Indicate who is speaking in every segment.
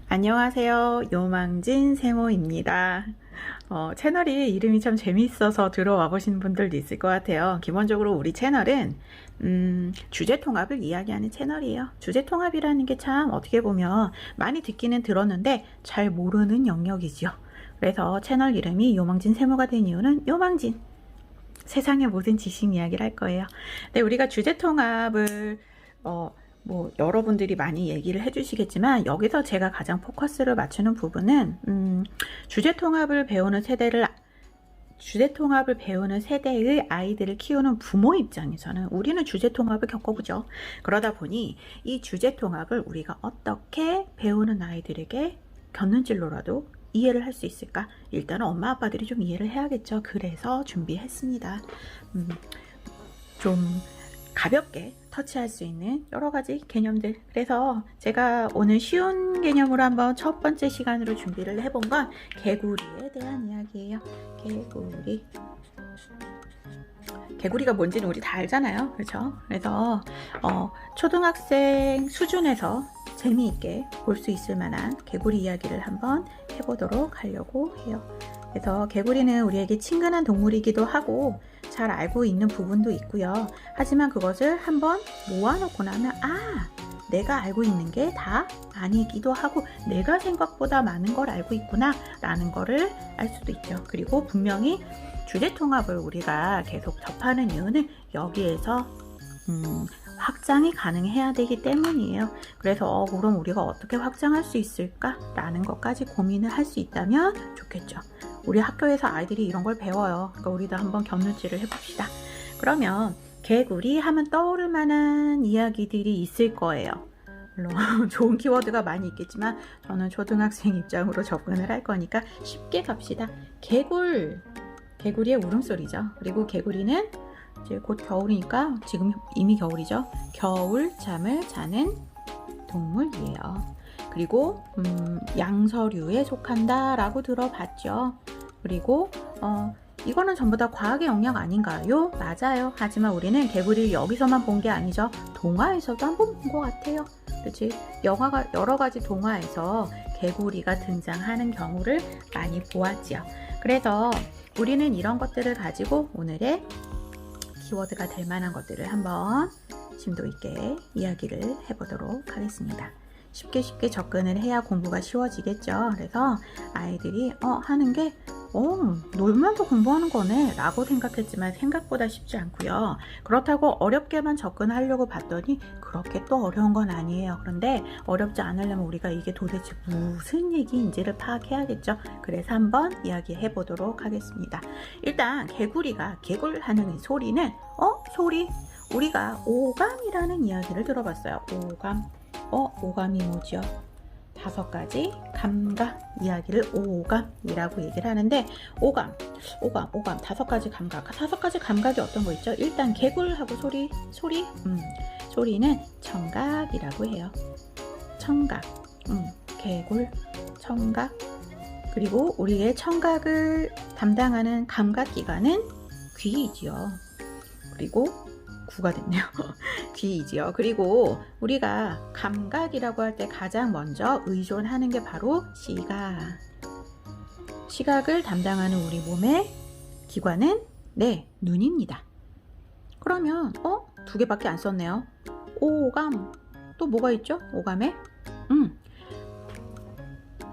Speaker 1: 안녕하세요. 요망진 세모입니다. 채널이 이름이 참 재미있어서 들어와 보신 분들도 있을 것 같아요. 기본적으로 우리 채널은 주제통합을 이야기하는 채널이에요. 주제통합이라는 게 참 어떻게 보면 많이 듣기는 들었는데 잘 모르는 영역이죠. 그래서 채널 이름이 요망진 세모가 된 이유는 요망진 세상의 모든 지식 이야기를 할 거예요. 근데 우리가 주제통합을 여러분들이 많이 얘기를 해주시겠지만 여기서 제가 가장 포커스를 맞추는 부분은 주제통합을 배우는 세대의 아이들을 키우는 부모 입장에서는 우리는 주제통합을 겪어보죠. 그러다 보니 이 주제통합을 우리가 어떻게 배우는 아이들에게 곁눈질로라도 이해를 할 수 있을까? 일단은 엄마 아빠들이 좀 이해를 해야겠죠. 그래서 준비했습니다. 좀 가볍게 터치할 수 있는 여러 가지 개념들. 그래서 제가 오늘 쉬운 개념으로 한번 첫 번째 시간으로 준비를 해본 건 개구리에 대한 이야기예요. 개구리가 뭔지는 우리 다 알잖아요. 그렇죠? 그래서 초등학생 수준에서 재미있게 볼 수 있을 만한 개구리 이야기를 한번 해보도록 하려고 해요. 그래서 개구리는 우리에게 친근한 동물이기도 하고 잘 알고 있는 부분도 있고요. 하지만 그것을 한번 모아놓고 나면 내가 알고 있는 게 다 아니기도 하고 내가 생각보다 많은 걸 알고 있구나 라는 거를 알 수도 있죠. 그리고 분명히 주제통합을 우리가 계속 접하는 이유는 여기에서 확장이 가능해야 되기 때문이에요. 그래서 그럼 우리가 어떻게 확장할 수 있을까? 라는 것까지 고민을 할 수 있다면 좋겠죠. 우리 학교에서 아이들이 이런 걸 배워요. 그러니까 우리도 한번 곁눈질을 해봅시다. 그러면 개구리 하면 떠오를 만한 이야기들이 있을 거예요. 물론 좋은 키워드가 많이 있겠지만 저는 초등학생 입장으로 접근을 할 거니까 쉽게 갑시다. 개구리의 울음소리죠. 그리고 개구리는 이제 곧 겨울이니까 지금 이미 겨울이죠. 겨울잠을 자는 동물이에요. 그리고 양서류에 속한다 라고 들어봤죠. 그리고 이거는 전부 다 과학의 영역 아닌가요? 맞아요. 하지만 우리는 개구리를 여기서만 본 게 아니죠. 동화에서도 한번 본 것 같아요. 그렇지? 여러 가지 동화에서 개구리가 등장하는 경우를 많이 보았지요. 그래서 우리는 이런 것들을 가지고 오늘의 키워드가 될 만한 것들을 한번 심도 있게 이야기를 해보도록 하겠습니다. 쉽게 접근을 해야 공부가 쉬워지겠죠. 그래서 아이들이 하는 게 놀면서 공부하는 거네 라고 생각했지만 생각보다 쉽지 않고요. 그렇다고 어렵게만 접근하려고 봤더니 그렇게 또 어려운 건 아니에요. 그런데 어렵지 않으려면 우리가 이게 도대체 무슨 얘기인지를 파악해야겠죠. 그래서 한번 이야기해 보도록 하겠습니다. 일단 개구리가 개굴하는 이 소리는 소리 우리가 오감이라는 이야기를 들어봤어요. 오감이 뭐죠? 5가지 감각 이야기를 오감이라고 얘기를 하는데 오감 5가지 감각. 5가지 감각이 어떤 거 있죠? 일단 개굴하고 소리는 청각이라고 해요. 청각, 개굴, 청각. 그리고 우리의 청각을 담당하는 감각기관은 귀이지요. 그리고 구가 됐네요. 귀이지요. 그리고 우리가 감각이라고 할 때 가장 먼저 의존하는 게 바로 시각을 담당하는 우리 몸의 기관은 눈입니다. 그러면 2개밖에 안 썼네요. 오감 또 뭐가 있죠? 오감에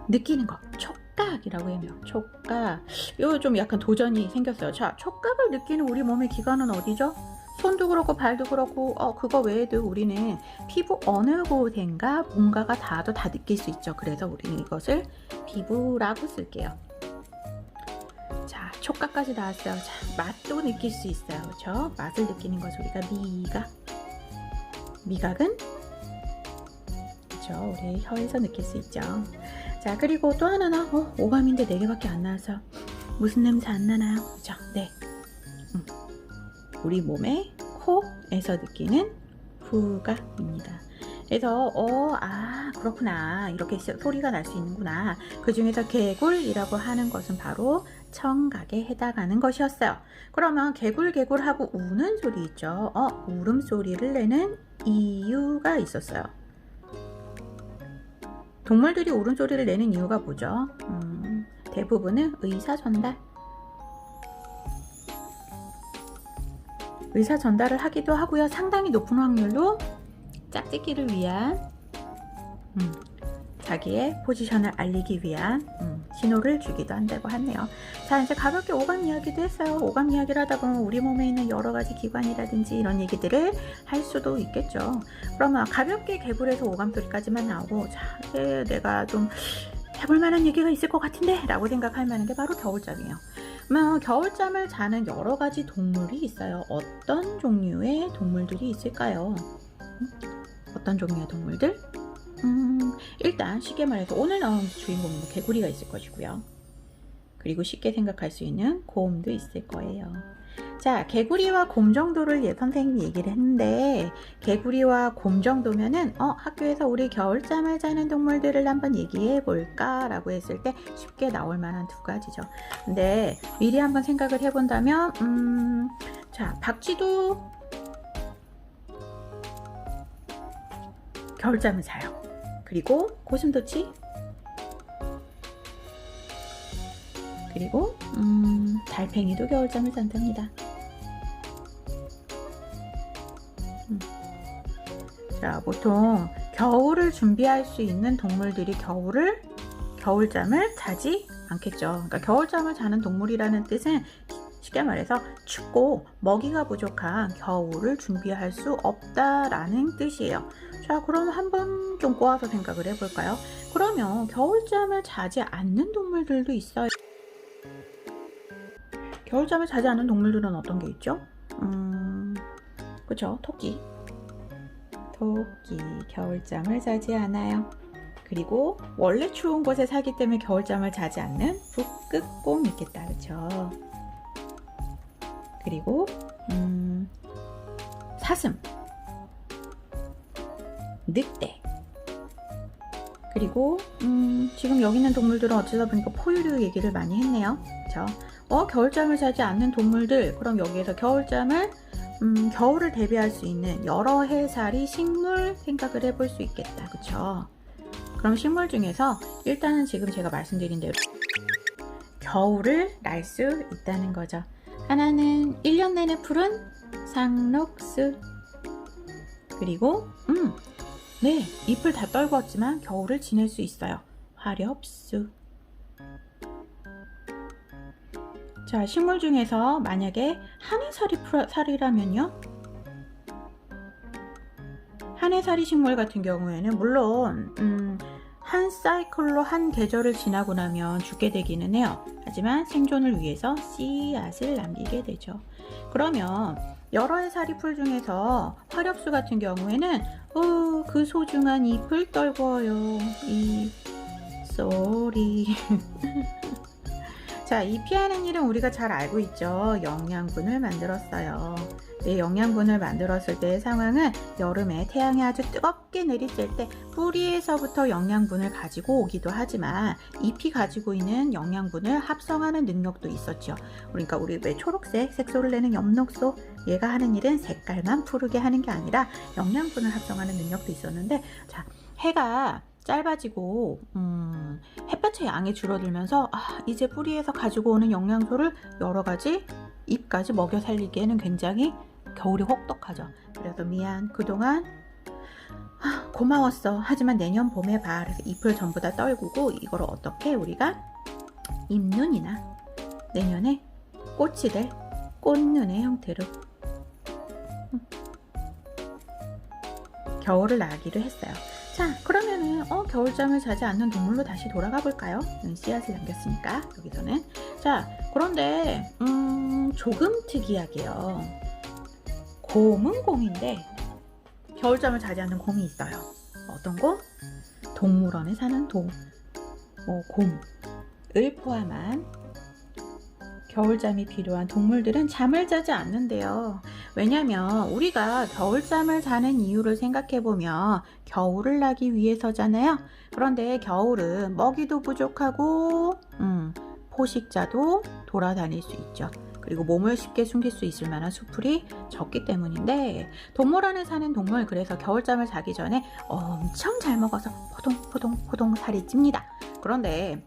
Speaker 1: 느끼는 거 촉각이라고 해요. 촉각. 이거 좀 약간 도전이 생겼어요. 자, 촉각을 느끼는 우리 몸의 기관은 어디죠? 손도 그렇고 발도 그렇고 그거 외에도 우리는 피부 어느 곳인가 뭔가가 닿아도 다 느낄 수 있죠. 그래서 우리는 이것을 피부라고 쓸게요. 자, 촉각까지 나왔어요. 자, 맛도 느낄 수 있어요. 그렇죠? 맛을 느끼는 것을 우리가 미각은 그렇죠? 우리 혀에서 느낄 수 있죠. 자, 그리고 또 하나는 오감인데 4개밖에 안 나와서 무슨 냄새 안 나나요? 그렇죠? 네. 우리 몸의 코에서 느끼는 후각입니다. 그래서 그렇구나. 이렇게 소리가 날 수 있는구나. 그 중에서 개굴이라고 하는 것은 바로 청각에 해당하는 것이었어요. 그러면 개굴하고 우는 소리 있죠. 울음소리를 내는 이유가 있었어요. 동물들이 울음소리를 내는 이유가 뭐죠? 대부분은 의사 전달. 의사 전달을 하기도 하고요. 상당히 높은 확률로 짝짓기를 위한 자기의 포지션을 알리기 위한 신호를 주기도 한다고 하네요. 자, 이제 가볍게 오감 이야기도 했어요. 오감 이야기를 하다 보면 우리 몸에 있는 여러 가지 기관이라든지 이런 얘기들을 할 수도 있겠죠. 그러면 가볍게 개굴에서 오감 소리까지만 나오고, 자, 이제 내가 좀 해볼 만한 얘기가 있을 것 같은데 라고 생각할 만한 게 바로 겨울잠이에요. 겨울잠을 자는 여러 가지 동물이 있어요. 어떤 종류의 동물들이 있을까요? 어떤 종류의 동물들? 일단 쉽게 말해서 오늘 나온 주인공은 개구리가 있을 것이고요. 그리고 쉽게 생각할 수 있는 곰도 있을 거예요. 자, 개구리와 곰 정도를 선생님이 얘기를 했는데, 개구리와 곰 정도면은 학교에서 우리 겨울잠을 자는 동물들을 한번 얘기해 볼까 라고 했을 때 쉽게 나올 만한 두 가지죠. 근데 미리 한번 생각을 해본다면 자, 박쥐도 겨울잠을 자요. 그리고 고슴도치, 그리고 달팽이도 겨울잠을 잔답니다. 자, 보통 겨울을 준비할 수 있는 동물들이 겨울잠을 자지 않겠죠. 그러니까 겨울잠을 자는 동물이라는 뜻은 쉽게 말해서 춥고 먹이가 부족한 겨울을 준비할 수 없다라는 뜻이에요. 자, 그럼 한번 좀 꼬아서 생각을 해볼까요? 그러면 겨울잠을 자지 않는 동물들도 있어요. 겨울잠을 자지 않는 동물들은 어떤 게 있죠? 그쵸? 토끼 겨울잠을 자지 않아요. 그리고 원래 추운 곳에 살기 때문에 겨울잠을 자지 않는 북극곰이 있겠다. 그쵸? 그리고 사슴, 늑대, 그리고 지금 여기 있는 동물들은 어쩌다 보니까 포유류 얘기를 많이 했네요. 그쵸? 겨울잠을 자지 않는 동물들, 그럼 여기에서 겨울을 대비할 수 있는 여러 해살이 식물 생각을 해볼 수 있겠다. 그쵸? 그럼 식물 중에서 일단은 지금 제가 말씀드린 대로 겨울을 날 수 있다는 거죠. 하나는 1년 내내 푸른 상록수, 그리고 네, 잎을 다 떨궜지만 겨울을 지낼 수 있어요. 화렵수. 자, 식물 중에서 만약에 한해살이라면요, 한해살이 식물 같은 경우에는 물론 한 사이클로 한 계절을 지나고 나면 죽게 되기는 해요. 하지만 생존을 위해서 씨앗을 남기게 되죠. 그러면 여러 해살이 풀 중에서 화렵수 같은 경우에는 그 소중한 잎을 떨궈요. 이 쏘리. 자, 잎이 하는 일은 우리가 잘 알고 있죠. 영양분을 만들었어요. 네, 영양분을 만들었을 때의 상황은 여름에 태양이 아주 뜨겁게 내리쬐 때 뿌리에서부터 영양분을 가지고 오기도 하지만 잎이 가지고 있는 영양분을 합성하는 능력도 있었죠. 그러니까 우리 왜 초록색 색소를 내는 엽록소, 얘가 하는 일은 색깔만 푸르게 하는 게 아니라 영양분을 합성하는 능력도 있었는데, 자, 해가 짧아지고 햇볕의 양이 줄어들면서 이제 뿌리에서 가지고 오는 영양소를 여러 가지 잎까지 먹여 살리기에는 굉장히 겨울이 혹독하죠. 그래서 미안, 그동안 고마웠어. 하지만 내년 봄에 봐. 그래서 잎을 전부 다 떨구고 이걸 어떻게 우리가 잎눈이나 내년에 꽃이 될 꽃눈의 형태로 겨울을 나기로 했어요. 자, 그러면은 겨울잠을 자지 않는 동물로 다시 돌아가 볼까요? 씨앗을 남겼으니까 여기서는. 자, 그런데 조금 특이하게요, 곰은 곰인데 겨울잠을 자지 않는 곰이 있어요. 어떤 곰? 동물원에 사는 곰을 포함한 겨울잠이 필요한 동물들은 잠을 자지 않는데요. 왜냐면 우리가 겨울잠을 자는 이유를 생각해보면 겨울을 나기 위해서잖아요. 그런데 겨울은 먹이도 부족하고 포식자도 돌아다닐 수 있죠. 그리고 몸을 쉽게 숨길 수 있을 만한 수풀이 적기 때문인데, 동물원에 사는 동물, 그래서 겨울잠을 자기 전에 엄청 잘 먹어서 포동포동 살이 찝니다. 그런데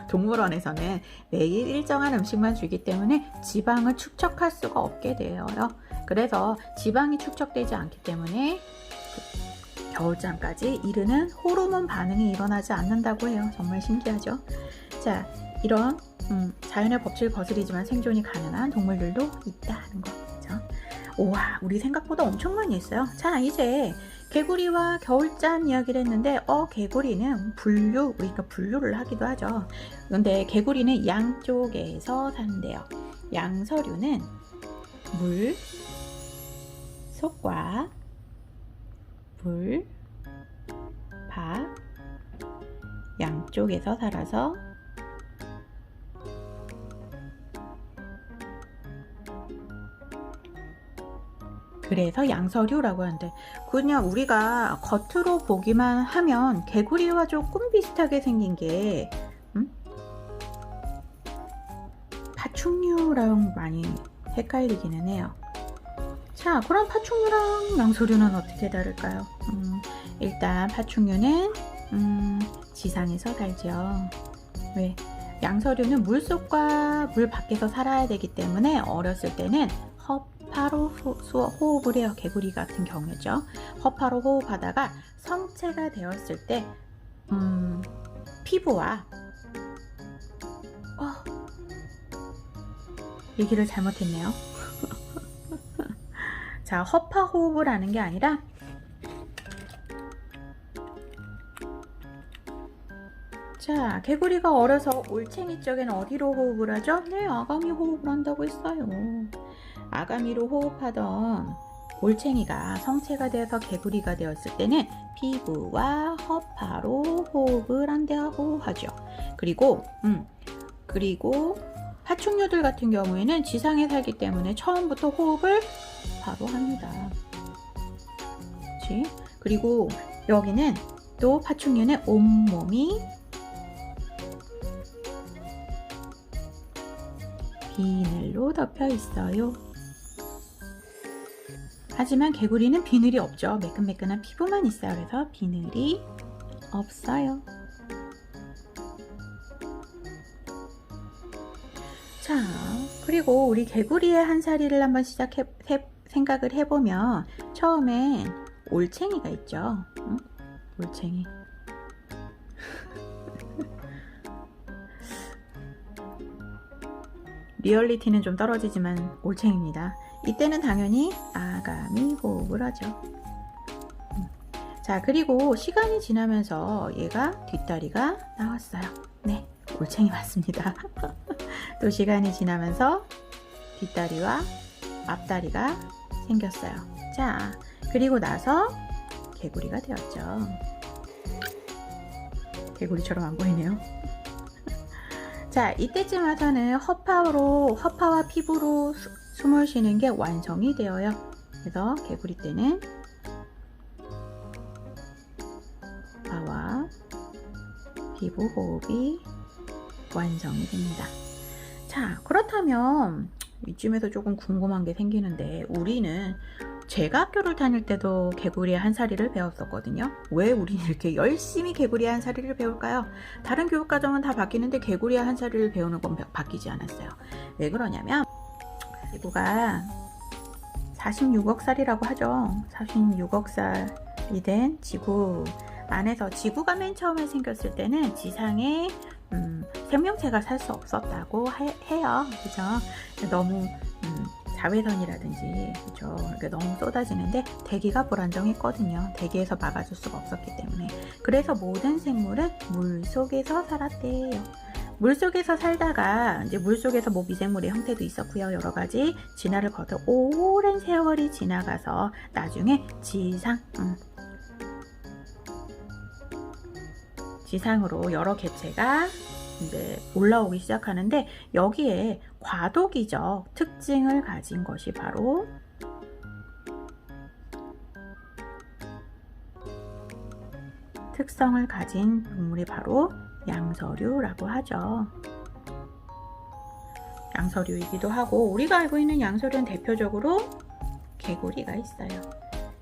Speaker 1: 동물원에서는 매일 일정한 음식만 주기 때문에 지방을 축적할 수가 없게 되어요. 그래서 지방이 축적되지 않기 때문에 겨울잠까지 이르는 호르몬 반응이 일어나지 않는다고 해요. 정말 신기하죠? 자, 이런 자연의 법칙을 거스리지만 생존이 가능한 동물들도 있다는 거죠. 우와, 우리 생각보다 엄청 많이 했어요. 자, 이제 개구리와 겨울잠 이야기를 했는데, 개구리는 우리가 분류를 하기도 하죠. 그런데 개구리는 양쪽에서 산대요. 양서류는 물 속과 물, 밥 양쪽에서 살아서 그래서 양서류라고 하는데, 그냥 우리가 겉으로 보기만 하면 개구리와 조금 비슷하게 생긴 게 파충류랑 많이 헷갈리기는 해요. 자, 그럼 파충류랑 양서류는 어떻게 다를까요? 일단 파충류는 지상에서 살죠. 왜? 양서류는 물속과 물 밖에서 살아야 되기 때문에 어렸을 때는 허파로 호흡을 해요. 개구리 같은 경우죠. 허파로 호흡하다가 성체가 되었을 때 피부와 얘기를 잘못했네요. 자, 허파 호흡을 하는 게 아니라 자, 개구리가 어려서 올챙이 쪽에는 어디로 호흡을 하죠? 네, 아가미 호흡을 한다고 했어요. 아가미로 호흡하던 올챙이가 성체가 되어서 개구리가 되었을 때는 피부와 허파로 호흡을 한다고 하죠. 그리고 파충류들 같은 경우에는 지상에 살기 때문에 처음부터 호흡을 바로 합니다. 그치? 그리고 여기는 또 파충류는 온몸이 비늘로 덮여 있어요. 하지만 개구리는 비늘이 없죠. 매끈매끈한 피부만 있어요. 그래서 비늘이 없어요. 자, 그리고 우리 개구리의 한사리를 한번 생각을 해보면, 처음엔 올챙이가 있죠. 올챙이. 리얼리티는 좀 떨어지지만 올챙입니다. 이때는 당연히 아가미 호흡을 하죠. 자, 그리고 시간이 지나면서 얘가 뒷다리가 나왔어요. 네, 올챙이 맞습니다. 또 시간이 지나면서 뒷다리와 앞다리가 생겼어요. 자, 그리고 나서 개구리가 되었죠. 개구리처럼 안 보이네요. 자, 이때쯤 와서는 허파와 피부로 숨을 쉬는 게 완성이 되어요. 그래서 개구리 때는 허파와 피부 호흡이 완성이 됩니다. 자, 그렇다면 이쯤에서 조금 궁금한 게 생기는데, 제가 학교를 다닐 때도 개구리의 한사리를 배웠었거든요. 왜 우리는 이렇게 열심히 개구리의 한사리를 배울까요? 다른 교육과정은 다 바뀌는데 개구리의 한사리를 배우는 건 바뀌지 않았어요. 왜 그러냐면, 지구가 46억 살이라고 하죠. 46억 살이 된 지구 안에서, 지구가 맨 처음에 생겼을 때는 지상에 생명체가 살 수 없었다고 해요. 그죠? 너무 자외선이라든지, 그죠? 이렇게 너무 쏟아지는데 대기가 불안정했거든요. 대기에서 막아줄 수가 없었기 때문에. 그래서 모든 생물은 물속에서 살았대요. 물속에서 살다가 이제 물속에서 뭐 미생물의 형태도 있었고요. 여러 가지 진화를 거쳐 오랜 세월이 지나가서 나중에 지상으로 여러 개체가 이제 올라오기 시작하는데, 여기에 과도기적 특징을 가진 것이 바로 특성을 가진 동물이 바로 양서류라고 하죠. 양서류이기도 하고, 우리가 알고 있는 양서류는 대표적으로 개구리가 있어요.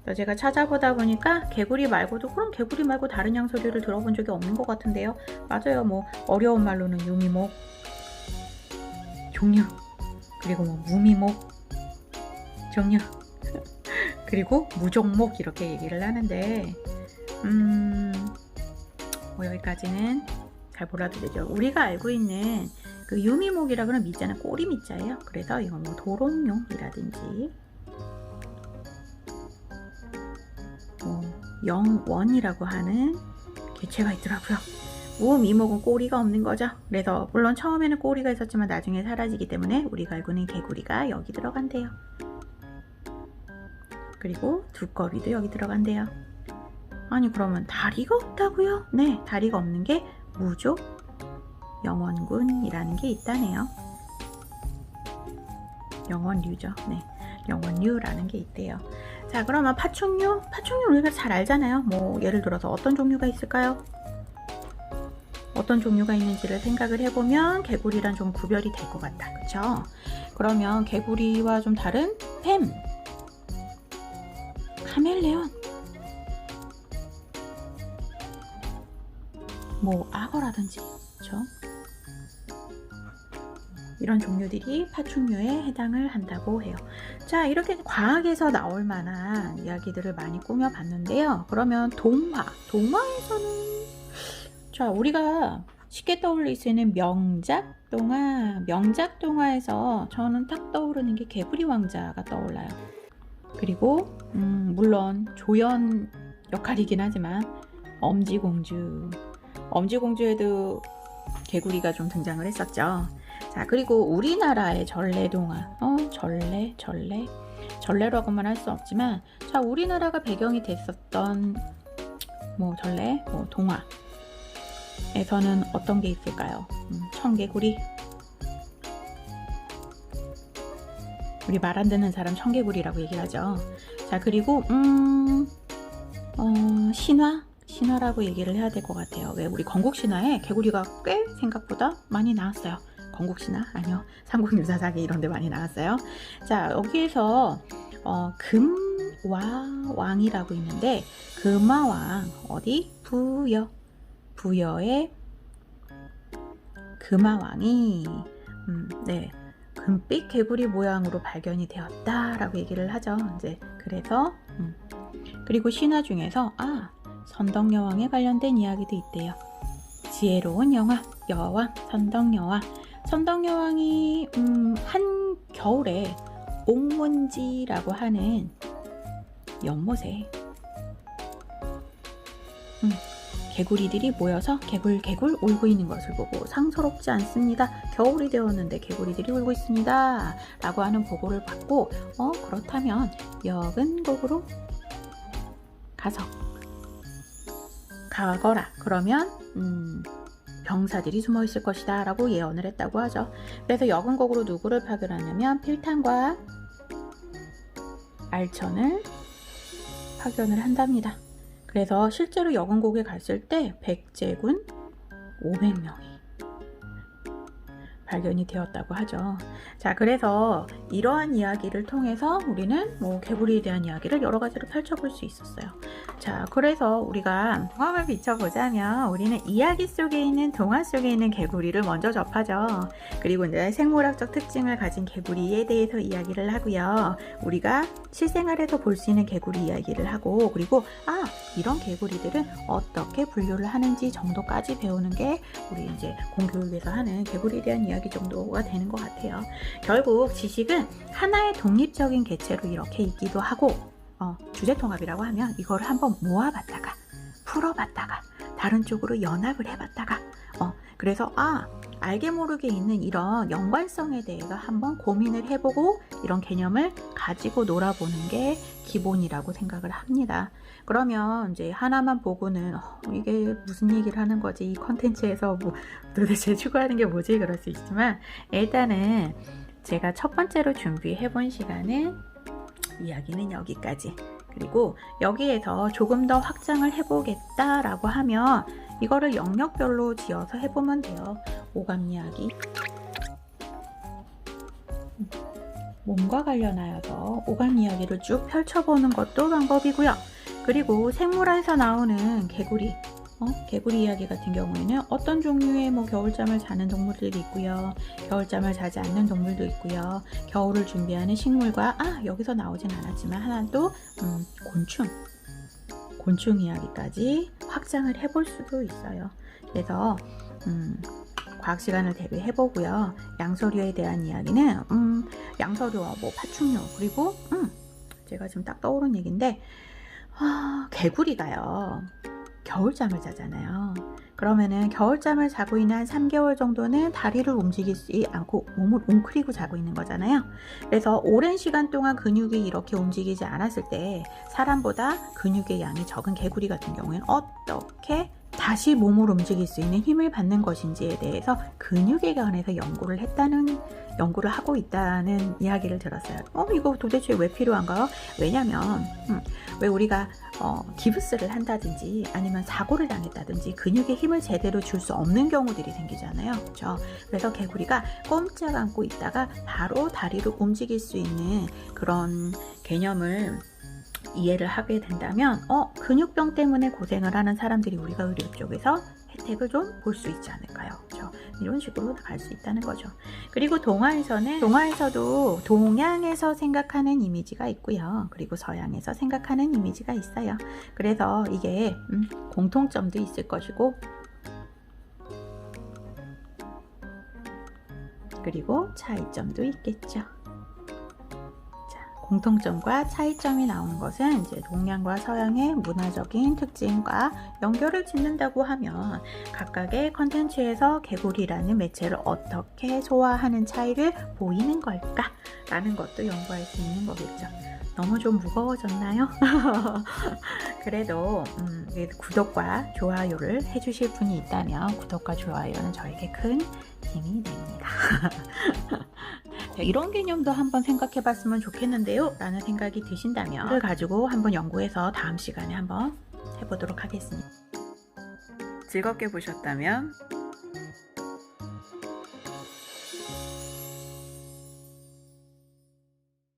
Speaker 1: 그래서 제가 찾아보다 보니까 개구리 말고도, 그럼 개구리 말고 다른 양서류를 들어본 적이 없는 것 같은데요. 맞아요. 뭐 어려운 말로는 유미목, 종류, 그리고 뭐 무미목, 종류, 그리고 무종목 이렇게 얘기를 하는데, 뭐 여기까지는 잘 몰라도 되죠. 우리가 알고 있는 그 유미목이라 그러는 미자는 꼬리 미자예요. 그래서 이건 뭐 도롱뇽이라든지 뭐 영원이라고 하는 개체가 있더라고요. 무미목은 꼬리가 없는 거죠. 그래서 물론 처음에는 꼬리가 있었지만 나중에 사라지기 때문에 우리가 알고 있는 개구리가 여기 들어간대요. 그리고 두꺼비도 여기 들어간대요. 아니 그러면 다리가 없다고요? 네, 다리가 없는 게 무족 영원군이라는 게 있다네요. 영원류죠. 네, 영원류라는 게 있대요. 자, 그러면 파충류? 파충류 우리가 잘 알잖아요. 뭐 예를 들어서 어떤 종류가 있을까요? 어떤 종류가 있는지를 생각을 해보면 개구리랑 좀 구별이 될 것 같다. 그쵸? 그러면 개구리와 좀 다른 뱀, 카멜레온, 뭐 악어라든지, 그쵸? 이런 종류들이 파충류에 해당을 한다고 해요. 자, 이렇게 과학에서 나올 만한 이야기들을 많이 꾸며봤는데요. 그러면 동화에서는, 자, 우리가 쉽게 떠올릴 수 있는 명작 동화에서 저는 딱 떠오르는 게 개구리 왕자가 떠올라요. 그리고 물론 조연 역할이긴 하지만 엄지공주에도 개구리가 좀 등장을 했었죠. 자, 그리고 우리나라의 전래동화, 전래라고만 할 수 없지만, 자, 우리나라가 배경이 됐었던 뭐 전래, 뭐 동화에서는 어떤 게 있을까요? 청개구리. 우리 말 안 듣는 사람 청개구리라고 얘기를 하죠. 자, 그리고 신화라고 얘기를 해야 될 것 같아요. 왜 우리 건국신화에 개구리가 꽤 생각보다 많이 나왔어요. 건국신화? 아니요. 삼국유사사기 이런 데 많이 나왔어요. 자, 여기에서 금화왕이라고 있는데, 금화왕 어디? 부여의 금화왕이 네, 금빛 개구리 모양으로 발견이 되었다라고 얘기를 하죠. 이제 그래서 그리고 신화 중에서 선덕여왕에 관련된 이야기도 있대요. 지혜로운 여왕 선덕여왕이 한 겨울에 옥문지라고 하는 연못에 개구리들이 모여서 개굴개굴 울고 있는 것을 보고 상서롭지 않습니다. 겨울이 되었는데 개구리들이 울고 있습니다. 라고 하는 보고를 받고 그렇다면 역은곡으로 가거라. 그러면 병사들이 숨어 있을 것이다 라고 예언을 했다고 하죠. 그래서 역은곡으로 누구를 파견하냐면 필탄과 알천을 파견을 한답니다. 그래서 실제로 역은곡에 갔을 때 백제군 500명이 발견이 되었다고 하죠. 자, 그래서 이러한 이야기를 통해서 우리는 뭐 개구리에 대한 이야기를 여러 가지로 펼쳐볼 수 있었어요. 자, 그래서 우리가 동화를 비춰보자면 우리는 이야기 속에 있는 동화 속에 있는 개구리를 먼저 접하죠. 그리고 이제 생물학적 특징을 가진 개구리에 대해서 이야기를 하고요. 우리가 실생활에서 볼 수 있는 개구리 이야기를 하고, 그리고 이런 개구리들은 어떻게 분류를 하는지 정도까지 배우는 게 우리 이제 공교육에서 하는 개구리에 대한 이야기 정도가 되는 것 같아요. 결국 지식은 하나의 독립적인 개체로 이렇게 있기도 하고, 주제통합이라고 하면 이거를 한번 모아봤다가 풀어봤다가 다른 쪽으로 연합을 해봤다가 그래서 알게 모르게 있는 이런 연관성에 대해서 한번 고민을 해보고 이런 개념을 가지고 놀아보는 게 기본이라고 생각을 합니다. 그러면 이제 하나만 보고는 이게 무슨 얘기를 하는 거지, 이 컨텐츠에서 뭐 도대체 추구하는 게 뭐지, 그럴 수 있지만, 일단은 제가 첫 번째로 준비해 본 시간은 이야기는 여기까지. 그리고 여기에서 조금 더 확장을 해보겠다라고 하면 이거를 영역별로 지어서 해보면 돼요. 오감 이야기, 몸과 관련하여서 오감 이야기를 쭉 펼쳐보는 것도 방법이고요. 그리고 생물에서 나오는 개구리, 개구리 이야기 같은 경우에는 어떤 종류의 겨울잠을 자는 동물들이 있고요. 겨울잠을 자지 않는 동물도 있고요. 겨울을 준비하는 식물과 여기서 나오진 않았지만 하나 또 곤충 이야기까지 확장을 해볼 수도 있어요. 그래서 과학 시간을 대비해보고요. 양서류에 대한 이야기는 양서류와 파충류, 그리고 제가 지금 딱 떠오른 얘기인데 개구리가요 겨울잠을 자잖아요. 그러면은 겨울잠을 자고 있는 한 3개월 정도는 다리를 움직이지 않고 몸을 웅크리고 자고 있는 거잖아요. 그래서 오랜 시간 동안 근육이 이렇게 움직이지 않았을 때 사람보다 근육의 양이 적은 개구리 같은 경우에는 어떻게 다시 몸을 움직일 수 있는 힘을 받는 것인지에 대해서 근육에 관해서 연구를 하고 있다는 이야기를 들었어요. 이거 도대체 왜 필요한가요? 왜냐면 왜 우리가 기부스를 한다든지 아니면 사고를 당했다든지 근육에 힘을 제대로 줄 수 없는 경우들이 생기잖아요. 그렇죠? 그래서 개구리가 꼼짝 않고 있다가 바로 다리를 움직일 수 있는 그런 개념을 이해를 하게 된다면 근육병 때문에 고생을 하는 사람들이 우리가 의료 쪽에서 혜택을 좀 볼 수 있지 않을까요? 그렇죠? 이런 식으로 갈 수 있다는 거죠. 그리고 동화에서도 동양에서 생각하는 이미지가 있고요. 그리고 서양에서 생각하는 이미지가 있어요. 그래서 이게 공통점도 있을 것이고 그리고 차이점도 있겠죠. 공통점과 차이점이 나오는 것은 이제 동양과 서양의 문화적인 특징과 연결을 짓는다고 하면 각각의 컨텐츠에서 개구리라는 매체를 어떻게 소화하는 차이를 보이는 걸까? 라는 것도 연구할 수 있는 거겠죠. 너무 좀 무거워졌나요? 그래도 구독과 좋아요를 해주실 분이 있다면 구독과 좋아요는 저에게 큰 힘이 됩니다. 이런 개념도 한번 생각해 봤으면 좋겠는데요 라는 생각이 드신다면 그걸 가지고 한번 연구해서 다음 시간에 한번 해보도록 하겠습니다. 즐겁게 보셨다면